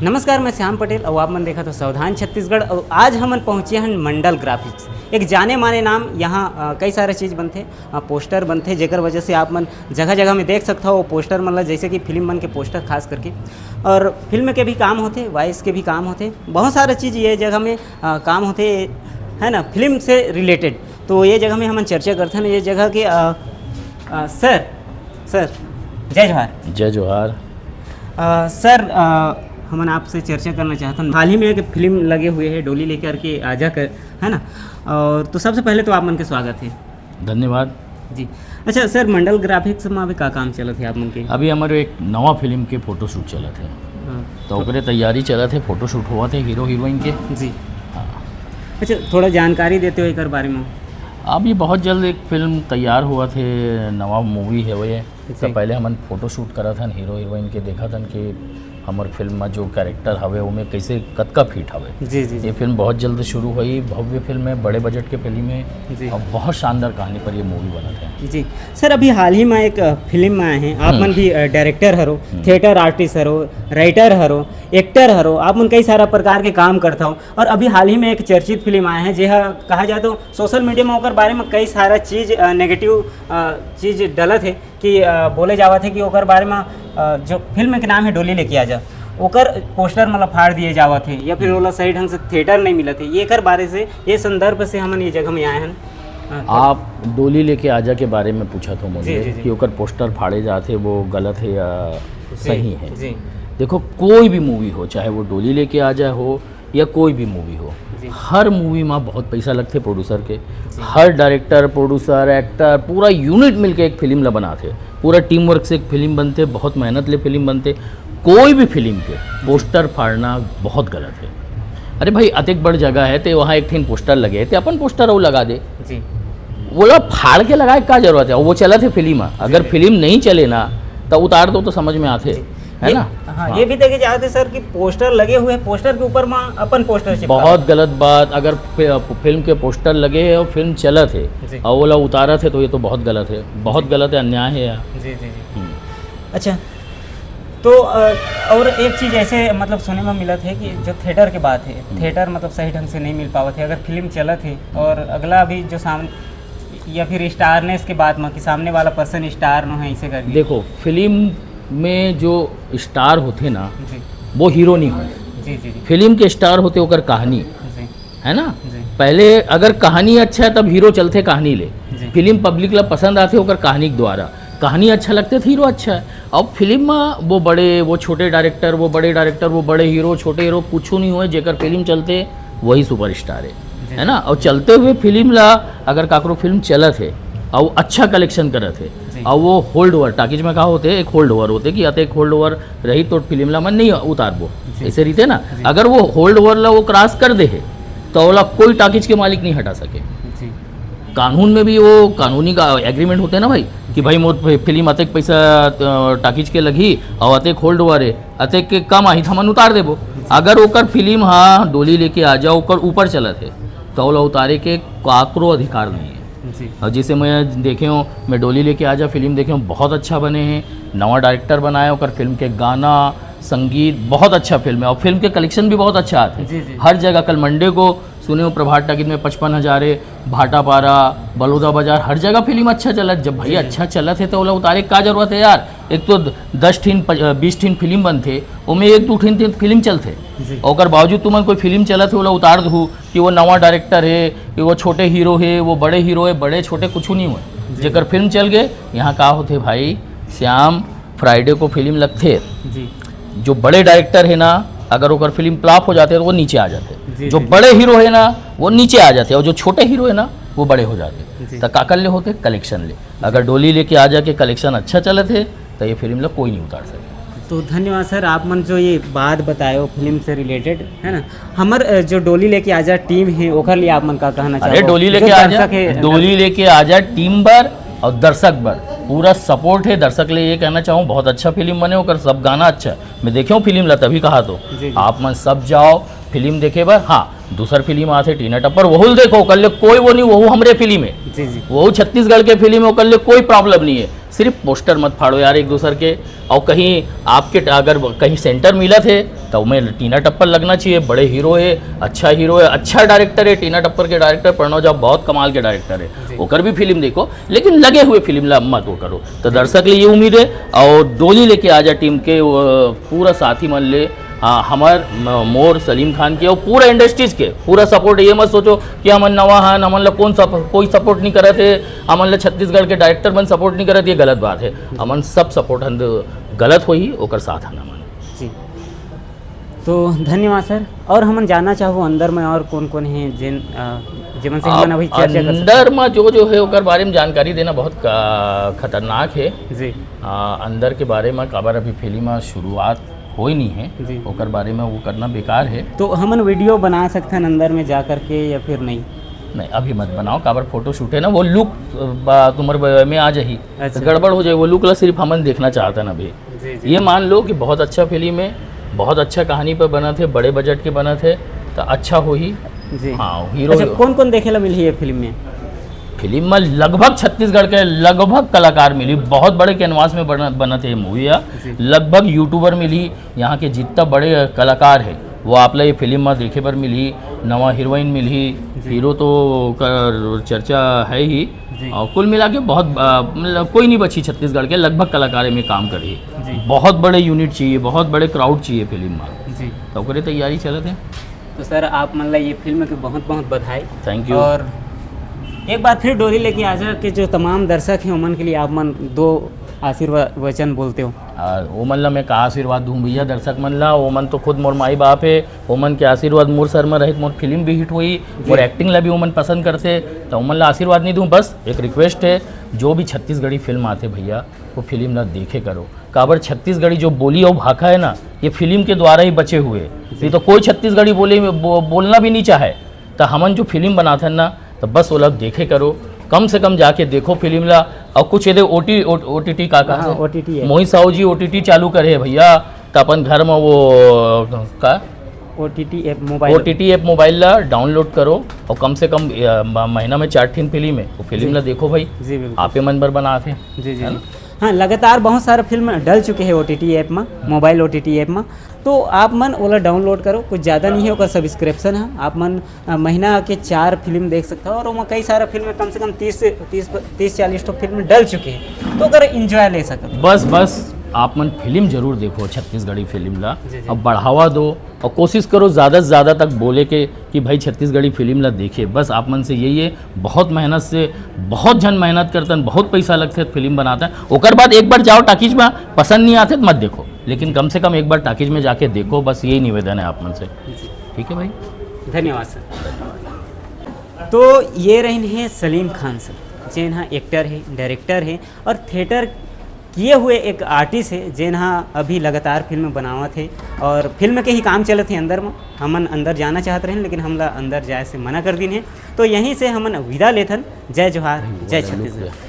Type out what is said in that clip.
नमस्कार, मैं श्याम पटेल और आप मन देखा तो सावधान छत्तीसगढ़। और आज हमन पहुँचे हैं मंडल ग्राफिक्स, एक जाने माने नाम। यहाँ कई सारे चीज़ बनते, पोस्टर बनते, जेकर वजह से आप मन जगह जगह में देख सकता हो। वो पोस्टर मतलब जैसे कि फिल्म बन के पोस्टर खास करके, और फिल्म के भी काम होते, वॉइस के भी काम होते, बहुत सारे चीज़ ये जगह में काम होते है ना, फिल्म से रिलेटेड। तो ये जगह में हम चर्चा करते हैं ये जगह के सर जय जोहार। जय जोहार। सर हम आपसे चर्चा करना चाहते हैं। हाल ही में एक फिल्म लगे हुए है डोली लेकर के आजा कर, है ना। और तो सबसे पहले तो आप मन के स्वागत है। धन्यवाद जी। अच्छा सर, मंडल ग्राफिक्स में अभी का काम चलत है आप मन के? अभी हमारे एक नवा फिल्म के फोटोशूट चला थे, तो ओकरे तैयारी चला थे, फोटोशूट हुआ थे हीरो हीरोइन के। जी हाँ। अच्छा, थोड़ा जानकारी देते हो एक बारे में। अभी बहुत जल्द एक फिल्म तैयार हुआ थे, नवा मूवी है वो। ये इससे पहले हमन फोटोशूट करा था हीरो हीरोइन के, देखा था कि हमार फिल्म में जो कैरेक्टर हवे उमें कैसे कद का फिट हवे। जी जी। ये फिल्म बहुत जल्द शुरू हुई, भव्य फिल्म है, बड़े बजट के फिल्म है और बहुत शानदार कहानी पर ये मूवी बना था। जी सर, अभी हाल ही में एक फिल्म में आए हैं आप मन भी डायरेक्टर हरो, थिएटर आर्टिस्ट हरो, राइटर हरो, एक्टर हरो, आप मन कई सारा प्रकार के काम करता हो। और अभी हाल ही में एक चर्चित फिल्म आए हैं जेहा कहा जाए तो सोशल मीडिया में ओकर बारे में कई सारा चीज़ नेगेटिव चीज़ डलत है कि बोले जावत है कि ओकर बारे में जो फिल्म के नाम है डोली लेके आजा, ओकर पोस्टर मतलब फाड़ दिए जावत है या फिर ओला सही ढंग से थिएटर नहीं मिलत है। ये कर बारे से, ये संदर्भ से हमन ये जगह में आए हैं। आप डोली लेके आजा के बारे में पूछा तो मुझे कि ओकर पोस्टर फाड़े जाते वो गलत है या सही है। जी। देखो, कोई भी मूवी हो, चाहे वो डोली लेके आजा हो या कोई भी मूवी हो, हर मूवी में बहुत पैसा लगते प्रोड्यूसर के। हर डायरेक्टर, प्रोड्यूसर, एक्टर, पूरा यूनिट मिलके एक फिल्म ला बनाते, पूरा टीम वर्क से एक फिल्म बनते, बहुत मेहनत ले फिल्म बनते। कोई भी फिल्म के पोस्टर फाड़ना बहुत गलत है। अरे भाई, अतेक बड़ जगह है तो वहाँ एक ठिन पोस्टर लगे तो अपन पोस्टर वो लगा दे। जी। वो लोग फाड़ के लगाए क्या जरूरत है? वो चला थे फिल्म, अगर फिल्म नहीं चले ना तो उतार दो तो समझ में आते, है ना। हाँ, ये भी देखे जाते सर कि पोस्टर लगे हुए, पोस्टर के ऊपर में अपन पोस्टर चिपका। बहुत गलत बात। अगर फिल्म के पोस्टर लगे और फिल्म चला थे और वो लोग उतारा थे तो ये तो बहुत गलत है, बहुत गलत है, अन्याय है यार। जी जी जी। अच्छा, तो और एक चीज़ ऐसे मतलब सुनने में मिला था कि जो थिएटर की बात है, थिएटर मतलब सही ढंग से नहीं मिल पावा थे। अगर फिल्म चला थी और अगला भी जो सामने या फिर स्टारनेस के बाद में कि सामने वाला पर्सन स्टार न है, इसे कर देखो, फिल्म में जो स्टार होते ना वो हीरो नहीं होते। जी जी। फिल्म के स्टार होते होकर कहानी, है ना। जी। पहले अगर कहानी अच्छा है तब हीरो चलते कहानी ले। फिल्म पब्लिक ला पसंद आते होकर कहानी के द्वारा, कहानी अच्छा लगते तो हीरो अच्छा है। अब फिल्म में वो बड़े, वो छोटे डायरेक्टर, वो बड़े डायरेक्टर, वो बड़े हीरो, छोटे हीरो कुछ नहीं हुए, जेकर फिल्म चलते वही सुपरस्टार है ना। और चलते हुए फिल्म ला अगर काकरो फिल्म चलत है और अच्छा कलेक्शन करत है और वो होल्ड ओवर, टाकीज में कहा होते एक होल्ड ओवर होते कि अत एक होल्ड ओवर रही तो फिल्म ला मन नहीं उतारबो, ऐसे रीते ना। अगर वो होल्ड ओवर ला वो क्रॉस कर दे है तो ओला कोई टाकीज के मालिक नहीं हटा सके। कानून में भी वो कानूनी का एग्रीमेंट होते हैं ना भाई कि भाई मोर फिल्म अतेक पैसा टाकीज के लगी और अतेक होल्ड ओवर है, अतेक के कम आई हमन उतार देबो। अगर ओकर फिल्म हाँ डोली लेके आ जाओ ओकर ऊपर चलत है तो ओला उतारे के काकरो अधिकार नहीं है। और जैसे मैं देखे हूँ, मैं डोली लेके आजा फिल्म देखे हूँ, बहुत अच्छा बने हैं, नवा डायरेक्टर बनाया ओकर फिल्म के गाना संगीत बहुत अच्छा फिल्म है और फिल्म के कलेक्शन भी बहुत अच्छा आते हैं हर जगह। कल मंडे को सुने हो प्रभात टाकीज में 55,000 है, भाटापारा, बलौदा बाजार, हर जगह फिल्म अच्छा चला। जब भाई अच्छा चला थे तो ओला उतारे का जरूरत है यार। एक तो 10 ठिन 20 ठिन फिल्म बनते, उनमें 1-2 ठिन फिल्म चलते, और बावजूद तुम कोई फिल्म चला थे ओला उतार दू कि वो नवा डायरेक्टर है, कि वो छोटे हीरो है, वो बड़े हीरो है। बड़े छोटे कुछ नहीं हुए, जेकर फिल्म चल गए। यहाँ का होते भाई श्याम, फ्राइडे को फिल्म लगते, जो बड़े डायरेक्टर है ना अगर ओकर फिल्म फ्लॉप हो जाते हैं तो वो नीचे आ जाते। जो बड़े हीरो है ना वो नीचे आ जाते और जो छोटे हीरो है ना वो बड़े हो जाते। तो काकल ले होते कलेक्शन ले। अगर डोली लेके आ जाके कलेक्शन अच्छा चले थे तो ये फिल्म ला कोई नहीं उतार सके। तो धन्यवाद सर, आप मन जो ये बात बताए हो फिल्म से रिलेटेड, है ना। हमार जो डोली लेके आजा टीम है ओकर लिए आप मन का कहना चाहो? अरे डोली लेके आजा टीम बर और दर्शक बर पूरा सपोर्ट है। दर्शक ले ये कहना चाहूँ, बहुत अच्छा फिल्म बने होकर, सब गाना अच्छा है। मैं देखे हूँ फिल्म ला तभी कहा तो आप मन सब जाओ फिल्म देखे बर। हाँ, दूसर फिल्म आते टीना टप्पर वहू देखो कर ले कोई वो नहीं, वहू हमरे फिल्म है, जी जी वहू छत्तीसगढ़ के फिल्म है, कर ले कोई प्रॉब्लम नहीं है। सिर्फ पोस्टर मत फाड़ो यार एक दूसर के, और कहीं आपके अगर कहीं सेंटर मिला थे तो मैं टीना टप्पर लगना चाहिए, बड़े हीरो है, अच्छा डायरेक्टर है। टीना टप्पर के डायरेक्टर प्रणव झा बहुत कमाल के डायरेक्टर है, ओकर भी फिल्म देखो, लेकिन लगे हुए फिल्म ला मत वो करो। तो दर्शक लिए ये उम्मीद है और डोली लेके आ जा टीम के पूरा साथी मन ले, हमार मोर सलीम खान के और पूरा इंडस्ट्रीज के पूरा सपोर्ट। ये मत सोचो कि हमन नवा हन, हमन ला कोई सपोर्ट नहीं करत है, हमन ला छत्तीसगढ़ के डायरेक्टर मन सपोर्ट नहीं करत, ये गलत बात है। हमन सब सपोर्ट हन गलत होई ओकर साथ हन हमन। जी तो धन्यवाद सर। और हमन जानना चाहो अंदर में और कौन कौन है जिमन से हमन अभी चर्चा कर अंदर में जो है ओकर बारे में जानकारी देना बहुत खतरनाक है जी। अंदर के बारे में काबर अभी फिल्म शुरुआत हो ही नहीं है, ओकर बारे में वो करना बेकार है। तो हमन वीडियो बना सकते हैं अंदर में जा करके या फिर नहीं? नहीं अभी मत बनाओ, काबर फोटो शूट है ना, वो लुक तुम्हारे में आ जाही, अच्छा। तो गड़बड़ हो जाए, वो लुक ला सिर्फ हमन देखना चाहते हैं अभी। जी। ये मान लो कि बहुत अच्छा फिल्म है, बहुत अच्छा कहानी पर बना थे, बड़े बजट के बना थे, तो अच्छा हो ही। जी हाँ हीरो अच्छा, कौन कौन देखे ला मिली है फिल्म में? फिल्म में लगभग छत्तीसगढ़ के लगभग कलाकार मिली, बहुत बड़े कैनवास में बना थे मूवी, लगभग यूट्यूबर मिली, यहाँ के जितना बड़े कलाकार है वो आप ये फिल्म में देखे पर मिली, नवा हीरोइन मिली, हीरो तो कर चर्चा है ही, और कुल मिला के बहुत मतलब कोई नहीं बची छत्तीसगढ़ के लगभग कलाकार में काम करी। बहुत बड़े यूनिट चाहिए, बहुत बड़े क्राउड चाहिए फिल्म में, जी तो ओकरे तैयारी चलत है। तो सर आप मतलब ये फिल्म की बहुत बहुत बधाई। Thank you. और एक बार फिर डोली लेके आजा के जो तमाम दर्शक हैं उमन के लिए आप मन 2 आशीर्वाद वचन बोलते हो। वो मन ला मैं का आशीर्वाद दूँ भैया दर्शक मन ला, वो मन तो खुद मोर माई बाप है, वो मन के आशीर्वाद मोर सर में रहित मोर फिल्म भी हिट हुई, मोर एक्टिंग ला भी वो मन पसंद करते, तो वो मन ला आशीर्वाद नहीं दूँ, बस एक रिक्वेस्ट है जो भी छत्तीसगढ़ी फिल्म आते भैया वो फिल्म ला देखे करो। काबर छत्तीसगढ़ी जो बोली और भाषा है ना, ये फिल्म के द्वारा ही बचे हुए, नहीं तो कोई छत्तीसगढ़ी बोलना भी नहीं चाहे, तो हमन जो फिल्म बनाते हैं ना तो बस वो लोग देखे करो, कम से कम जाके देखो फिल्म ला। और कुछ ये OTT का OTT है, मोहित साहू जी OTT चालू करे है भैया, तो अपन घर में वो का OTT ऐप मोबाइल ला डाउनलोड करो और कम से कम महीना में 4 फिल्म है, वो फिल्म ला देखो भाई, जी बिल्कुल आपे मन बर बनाते। जी। हाँ लगातार बहुत सारे फिल्म डल चुके हैं OTT ऐप में, मोबाइल OTT ऐप में, तो आप मन ओला डाउनलोड करो, कुछ ज़्यादा नहीं है, ओका सब्सक्रिप्शन है, आप मन महीना के 4 फिल्म देख सकते हो, और वो कई सारा फिल्म कम से कम 30-40 फिल्म डल चुके हैं, तो अगर इंजॉय ले सकते। बस आप मन फिल्म जरूर देखो छत्तीसगढ़ी फिल्म ला, अब बढ़ावा दो और कोशिश करो ज़्यादा से ज़्यादा तक बोले के कि भाई छत्तीसगढ़ी फिल्म ला देखे, बस आप मन से यही है। बहुत मेहनत से बहुत जन मेहनत करते हैं, बहुत पैसा लगते है फिल्म बनाता है, ओकर बाद एक बार जाओ टाकीज में, पसंद नहीं आते तो मत देखो, लेकिन कम से कम एक बार टाकीज में जाके देखो, बस यही निवेदन है आप मन से। ठीक है भाई, धन्यवाद सर। तो ये रहे हैं सलीम खान सर, जिन हाँ एक्टर है, डायरेक्टर है और थिएटर किए हुए एक आर्टिस्ट है, जिन हाँ अभी लगातार फिल्म बनावत है और फिल्म के ही काम चलत है अंदर में। हमन अंदर जाना चाहते रहे लेकिन हमला अंदर जाए से मना कर दिन है, तो यहीं से हमन विदा लेथन। जय जोहार, जय छत्तीसगढ़।